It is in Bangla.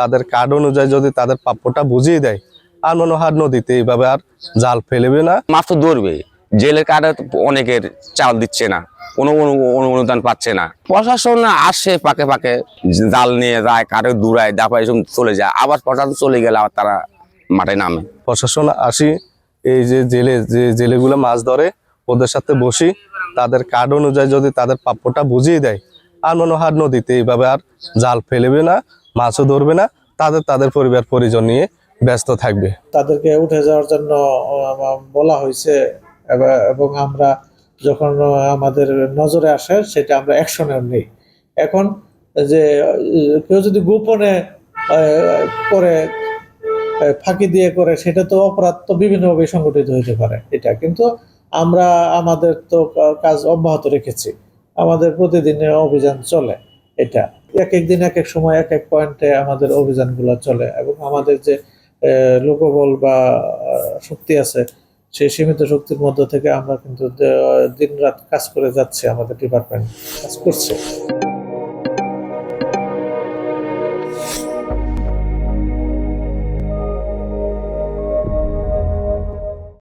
তাদের কার্ড অনুযায়ী যদি তাদের প্রাপ্যটা বুঝিয়ে দেয়, আর মনে হয় নদীতে এইভাবে আর জাল ফেলবে না। মাছ তো ধরবে। জেলের কার্ডে অনেকের চাল দিচ্ছে না, কোনো অনুদান পাচ্ছে না। প্রশাসন আসে পাকে পাকে, জাল নিয়ে যায়, কারে দূরায় দাপায় চলে যায়, আবার প্রশাসন চলে গেলে আবার তারা মাঠে নামে। প্রশাসন আসি, এই যে জেলেগুলো মাছ ধরে ওদের সাথে বসি, তাদের কার্ড অনুযায়ী যদি তাদের প্রাপ্যটা বুঝিয়ে দেয়, আর মনে হয় নদীতে এইভাবে আর জাল ফেলবে না, মাছও ধরবে না, তাদের পরিবার পরিজন নিয়ে ব্যস্ত থাকবে। তাদেরকে উঠে যাওয়ার জন্য বলা হয়েছে এবং আমরা যখন আমাদের নজরে আসে সেটা আমরা অ্যাকশনে নেই। এখন যে কেউ যদি গোপনে করে ফাঁকি দিয়ে করে, সেটা তো অপরাধ তো বিভিন্নভাবে সংগঠিত হতে পারে এটা। কিন্তু আমরা আমাদের তো কাজ অব্যাহত রেখেছি, আমাদের প্রতিদিনের অভিযান চলে। এটা এক এক দিন এক এক সময় এক এক পয়েন্টে আমাদের অভিযানগুলো চলে, এবং আমাদের যে লোকবল বা শক্তি আছে, সেই সীমিত শক্তির মধ্য থেকে আমরা কিন্তু দিন রাত কাজ করে যাচ্ছি, আমাদের ডিপার্টমেন্ট কাজ করছে।